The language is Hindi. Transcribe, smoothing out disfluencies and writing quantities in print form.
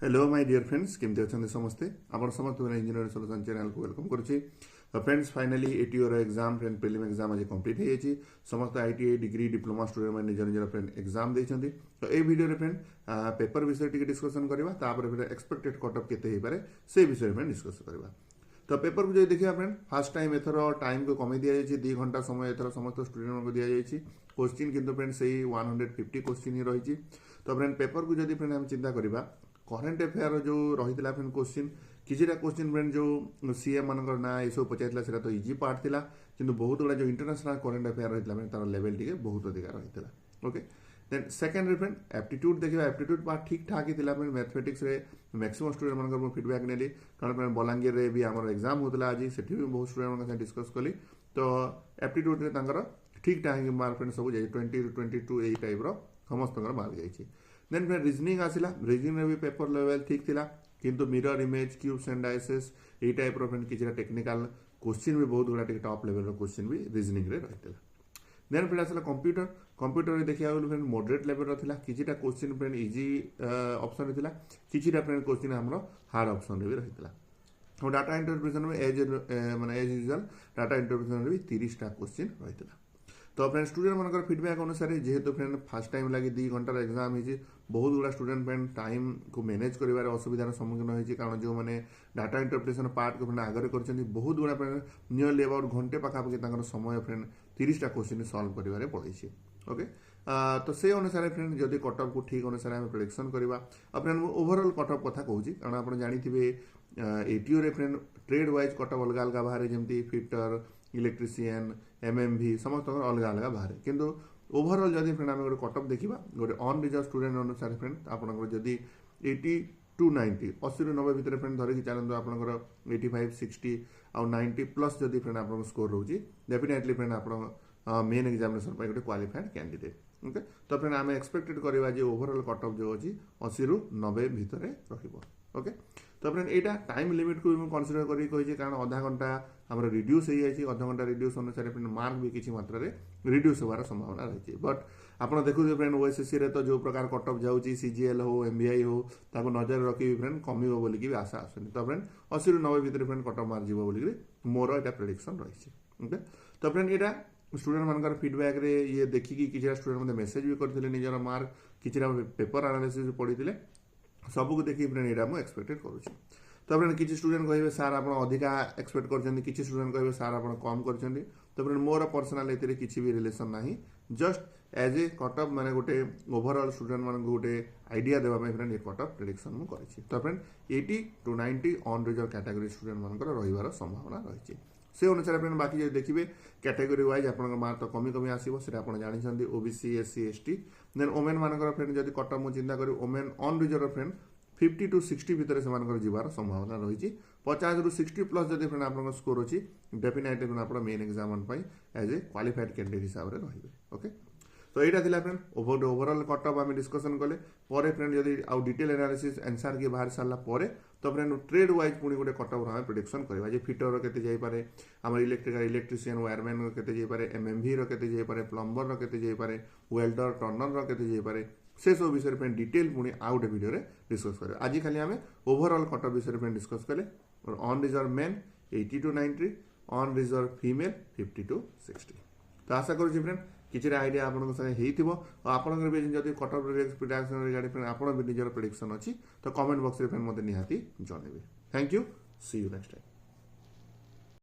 हेलो माय डियर फ्रेंड्स केमती अच्छा समस्ते आप समस्त इंजीनियर सॉल्यूशन चैनल को वेलकम करुच्ची फ्रेंड्स फाइनाली एटीओर एग्जाम फ्रेंड प्रिलिम एग्जाम आज कंप्लीट हो जाए समस्त आईटीआई डिग्री डिप्लोमा स्टूडेंट मैंने निज निजर फ्रेंड एग्जाम देते तो ये वीडियो फ्रेंड पेपर विषय टी डिस्कसन करवा फिर एक्सपेक्टेड कट ऑफ केते से विषय फ्रेंड डिस्कस करवा तो पेपर को जो देखिए फ्रेंड फास्ट टाइम एथर टाइम को कमी दि जाए 2 घंटा समय एथर समस्त स्टूडेंट को दि जाए क्वेश्चन किंतु फ्रेंड से 150 क्वेश्चन ही रही तो फ्रेंड पेपर को जब फ्रेंड हम चिंता करवा करेन्ट अफेयर जो रही फ्रेंड क्वेश्चन किसीटा क्वेश्चन फ्रेंड जो सीएम मान ना ये सब पचार से तो इजी पार्ट था कि बहुत गुड़ा जो इंटरनेशनल करेन्ट अफेयर रही तार लेवल टी बहुत अधिक रही है okay then second friend aptitude देखिए एप्टीट्यूड पार्ट ठीक ठाक ही फ्रेंड मैथमेटिक्स मैक्सिमम स्टूडेंट मान फीडबैक नेली कारण फ्रेंड बलांगीर में भी आम एग्जाम होता आज से बहुत स्टूडेंट मान डिस्कस कली तो एप्टीट्यूड ठीक ठाक मार्क फ्रेंड सब जाए 20 to 22 यही टाइप समस्त मार्क जाइए देन फ्रेंड रिजनिंग आसला रिजनिंग में भी पेपर लेवल ठीक थिला किंतु mirror image cubes and dices यही टाइप फ्रेंड किसी टेक्निकल क्वेश्चन भी बहुत गुड़ा टॉप लेवल क्वेश्चन भी रिजनिंग रे रही देन फ्रेंड आसला कंप्यूटर कंप्यूटर देखिए फ्रेंड मॉडरेट लेवल रहा किसी क्वेश्चन फ्रेंड इजी ऑप्शन रहा किसी फ्रेंड क्वेश्चन आम हार्ड ऑप्शन भी रही और डाटा इंटरप्रिटेशन में एज माने एज यूजुअल डाटा इंटरप्रिटेशन भी 30टा क्वेश्चन रही तो फ्रेंड स्टूडेंट मान फीडबैक अनुसार जेहेतु फ्रेंड फास्ट टाइम लगी 2 घंटार एग्जाम हो बहुत गुड़ा स्टूडेंट फ्रेंड टाइम को मैनेज कर असुविधार सम्मुखीन होती कारण जो मैंने डाटा इंटरप्रिटेशन पार्ट को फ्रेंड आगे कर बहुत गुड़ा फ्रेंड नियरली अबाउट घंटे पाखापाखि समय फ्रेंड 30टा क्वेश्चन सल्व कर पड़े ओके तो से अनुसार फ्रेंड जदि कटअप को ठीक अनुसार आम प्रेडिक्शन करवा फ्रेंड ओवरऑल कटअप कथा कहूँ कारण आप जानते ATO friend trade wise cutoff अलग अलग बाहर जमी फिटर इलेक्ट्रीशियन एमएमवी समस्त अलग अलग बाहर किंतु ओवरऑल जदि फ्रेंड आम गोटे कटअप देखा गोटे अन रिजर्व स्टूडेंट अनुसार फ्रेंड आपंकर जदि 80 to 90 80 ରୁ 90 भितर फ्रेंड धरिकी चलते आपंकर 85 60 आउ 90 प्लस जदि फ्रेंड आप स्कोर रोचे डेफिनेटली फ्रेंड आप मेन एग्जामिनेशन गोटे क्वालिफाइड कैंडिडेट ओके तो फ्रेंड आम एक्सपेक्टेड करवा ओवरऑल कटअप जो अच्छी 80 ରୁ 90 भितर ओके तो फ्रेंड यहाँ टाइम लिमिट को भी कनसीडर करी कारण आधा घंटा आम रिड्यूस हो जाए अध घंटा रिड्यूस अनुसार फ्रेंड मार्क भी किसी मात्रा रिड्यूस होवार संभावना रही बट आप देखुए फ्रेंड ओएसएससी रे तो जो प्रकार कटअप जाऊँगी सीजीएल हो एमबीआई हो ताको नजर रखी फ्रेंड कमिबो बोली भी आशा आसुनी तो फ्रेंड 80 ରୁ 90 भितर फ्रेंड कटअप मार्क जीवो बोली मोर एटा प्रेडिक्शन रही ओके तो फ्रेंड यहाँ स्टूडेंट मान फीडबैक रे ये देखिकी किसी स्टूडेंट मत मेसेज भी करते निजर मार्क किसी पेपर एनालिसिस पढ़ी सबको देखिए फ्रेंड यहाँ मुझे एक्सपेक्टेड करुँच तो फ्रेंड किसी स्टूडेंट कहे सार आप अधिका एक्सपेक्ट कर किसी स्टूडेंट कहे सार आप कम कर तो फ्रेंड मोर पर्सनाल ए किसी भी रिलेशन ना जस्ट एज ए कटअप माने गोटे ओवरऑल स्टूडेंट मान गोटे आइडिया देवाई फ्रेंड ये कटअप प्रेडिक्शन मुझे करी तो friend 80 to 90 unreserved category student मान रही संभावना रही से अनुसार फ्रेंड बाकी जो देखिए कैटेगरी वाइज आप मार्क तो कमी कमी आसो से आप जानते OBC SC ST then women मान फ्रेंड जब कटअप मुझे चिंता करी women unreserved friend 50 to 60 भितर से जीवार संभावना रही 50 ରୁ 60 प्लस जब फ्रेंड आप स्कोर अच्छी डेफिनेटली फ्रेंड आप main exam as a qualified candidate हिसाब से रही ओके तो यहाँ था फ्रेंड ओवरऑल कटअप आम डिस्कसन कले फ्रेंड जब आउ डिटेल एनालिसिस आंसर किए बाहर सारा तो फ्रेंड ट्रेड वाइज पुणी गोटे कटअप आम प्रेडिक्शन करवा जे फिटर के जापे आम इलेक्ट्रिकल इलेक्ट्रीशियन वायरमैन के जापे एमएमवी के जापे प्लम्बर के जापे वेल्डर टर्नर के जापे से सब विषय पे डिटेल पुणी आउ गोटे वीडियो डिस्कस करें आज खाली आम ओवरऑल कटअप विषय पे डिस्कस कले और unreserved men 80 to 90 unreserved female 50 to 60 तो आशा करुँच फ्रेंड किसी आइडिया आपको आपंकर भी जब कटअप प्रिडिक्शन रिगार्डिंग आप निजर प्रेडिक्शन अच्छी तो कमेंट बॉक्स में फ्रेंड मत निहाती जनइबे thank you see you next time.